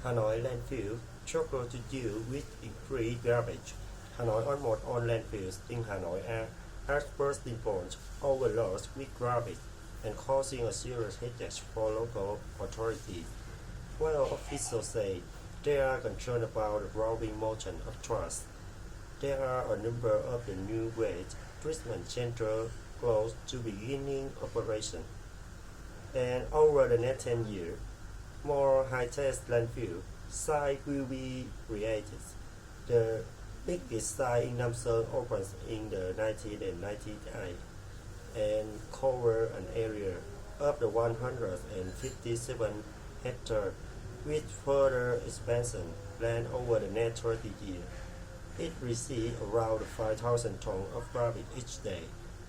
Hanoi landfill struggle to deal with increased garbage. Hanoi almost all landfills in Hanoi are bursting point overloaded with garbage and causing a serious headache for local authorities. While officials say they are concerned about the growing motion of trust, there are a number of the new waste treatment centers close to beginning operation. And over the next 10 years, more high-tech landfill sites will be created. The biggest site in Namsan opens in the 1998 and cover an area of the 157 hectares with further expansion planned over the next 30 years. It receives around 5,000 tons of garbage each day,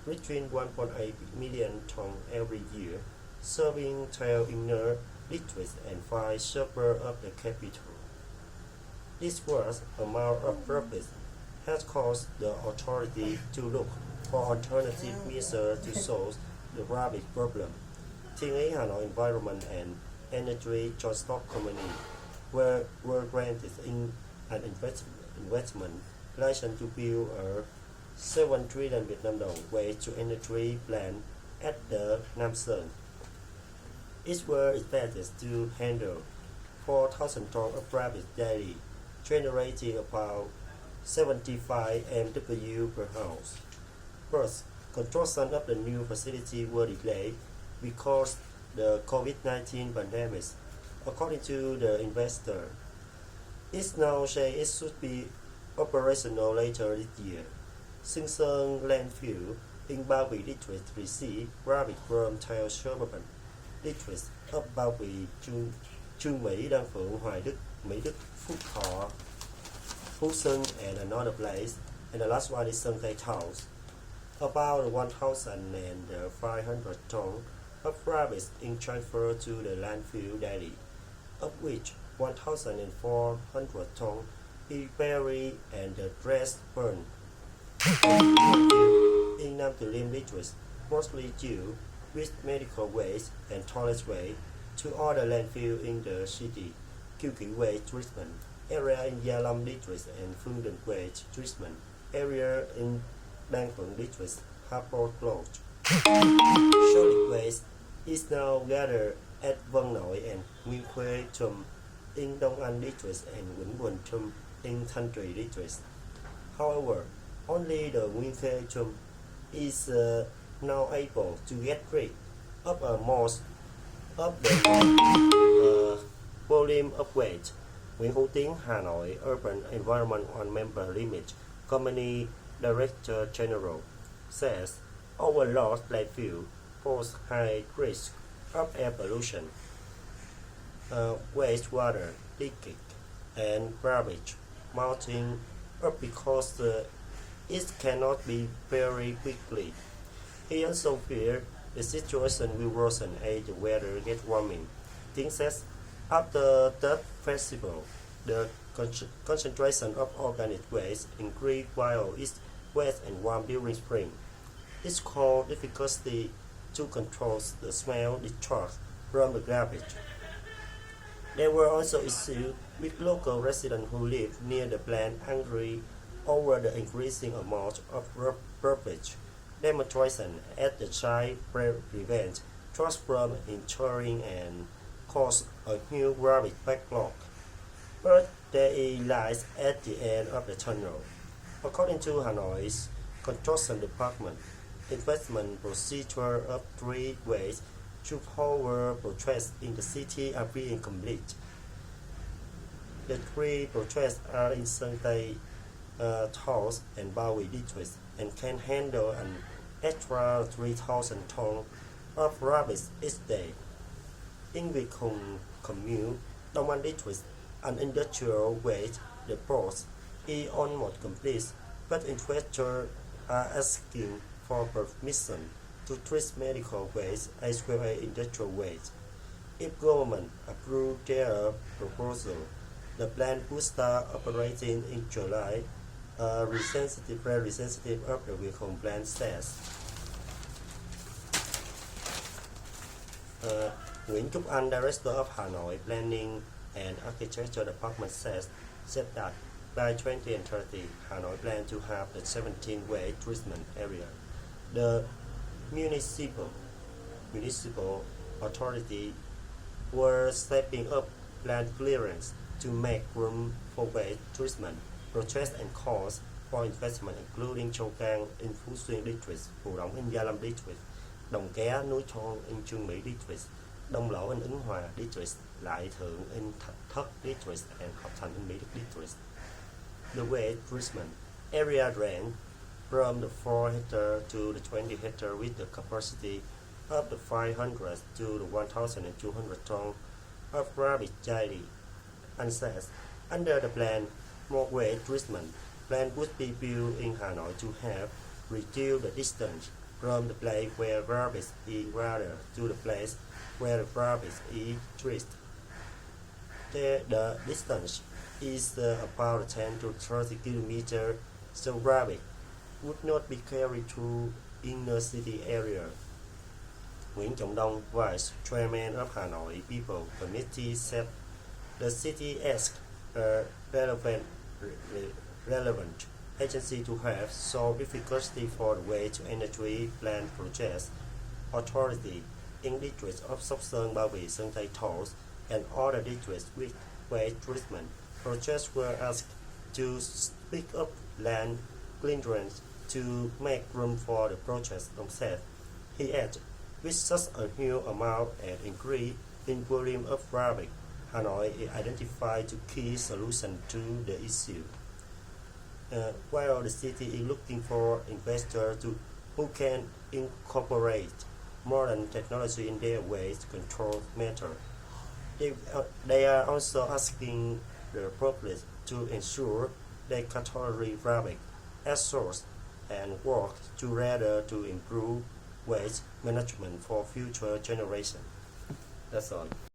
between 1.8 million tons every year, serving 12 inner districts and 5 suburbs of the capital. This vast amount of profit has caused the authority to look for alternative measures to solve the garbage problem. Team Hanoi Environment and Energy Joint Stock Company were granted in an investment license to build a 7 trillion Vietnam dong waste to energy plant at the Nam Sơn. It was expected to handle 4,000 tons of garbage daily, generating about 75 MW per house. First, construction of the new facility was delayed because the COVID-19 pandemic. According to the investor, it's now said it should be operational later this year. Sinh Sơn landfill in Ba Vy district received garbage from 12 suburban districts of Ba Vy, Trương Mỹ, Đan Phượng, Hoài Đức, Mỹ Đức, Phúc Thọ, Phú Xuân, and another place, and the last one is Sơn Tây Towns. About 1,500 tons of garbage is transferred to the landfill daily, of which 1,400 tons is buried and the rest burned. In Nam Tu Lim district, mostly due with medical waste and toilet waste to other landfill in the city, Kiêu Kỵ waste treatment area in Gia Lâm district and Phương Đình waste treatment area in Đan Phượng district have both closed. Solid waste is now gathered at Vân Nội and Nguyên Khuê Trùm in Đông Anh district and Vĩnh Quỳnh Trùm in Thanh Trì district. However, only the Nguyên Khuê Trùm is now able to get rid of most of the volume of waste. Nguyễn Hữu Tiến, Hà Nội Urban Environment and Member Limit Company Director General says overload landfill pose high risk of air pollution, wastewater leakage, and garbage mounting up because it cannot be buried quickly. He also fears the situation will worsen as the weather gets warming. Ting says after that festival, the concentration of organic waste increased while it's wet and warm during spring. It's caused difficulty to control the smell discharged from the garbage. There were also issues with local residents who live near the plant angry over the increasing amount of garbage. Demonstration at the site prevent trucks from entering and cause a huge garbage backlog. But there is light at the end of the tunnel. According to Hanoi's construction department, investment procedure of 3 ways to power projects in the city are being complete. The 3 projects are in Sơn Tây, Towns and Ba Vy districts and can handle an extra 3,000 tons of rubbish each day. In Viet commune, Đông Anh district, an industrial waste depot is almost complete, but investors are asking for permission to treat medical waste as well as industrial waste. If government approves their proposal, the plant would start operating in July. Representative of the Viet plant says. Nguyễn Trúc Anh, Director of Hanoi Planning and Architecture Department said that by 2030, Hanoi plans to have a 17 waste treatment area. The municipal authority were stepping up land clearance to make room for waste treatment projects and calls for investment including Châu Cang in Phú Xuyên District, Phù Đổng in Gia Lâm District, Đồng Ké, Núi Thon in Trương Mỹ District, Đông Lỗ in Ứng Hòa District, Lại Thượng in Thạch Thất District, and Hợp Thành in Mỹ Đức District. The waste treatment area range from the 4 hectare to the 20 hectare with the capacity of the 500 to the 1,200 tons of garbage daily. And says, under the plan, more waste treatment plant would be built in Hanoi to have reduced the distance from the place where garbage is gathered to the place where the garbage is treated. The distance is about 10 to 30 kilometers, so garbage would not be carried through inner city area. Nguyễn Trọng Đông, Vice Chairman of Hanoi People Committee, said the city asked a relevant agency to have solved difficulty for the waste-to-energy plant projects. Authority in districts of Sóc Sơn, Ba Vì, Sơn Tây, Thổ, and other districts with waste treatment projects were asked to speak up land clearance to make room for the projects themselves. He added, with such a huge amount and increase in volume of garbage, Hanoi is identified to key solution to the issue. While the city is looking for investors who can incorporate modern technology in their waste control method, they are also asking the public to ensure they categorize garbage as source and work together to improve waste management for future generations. That's all.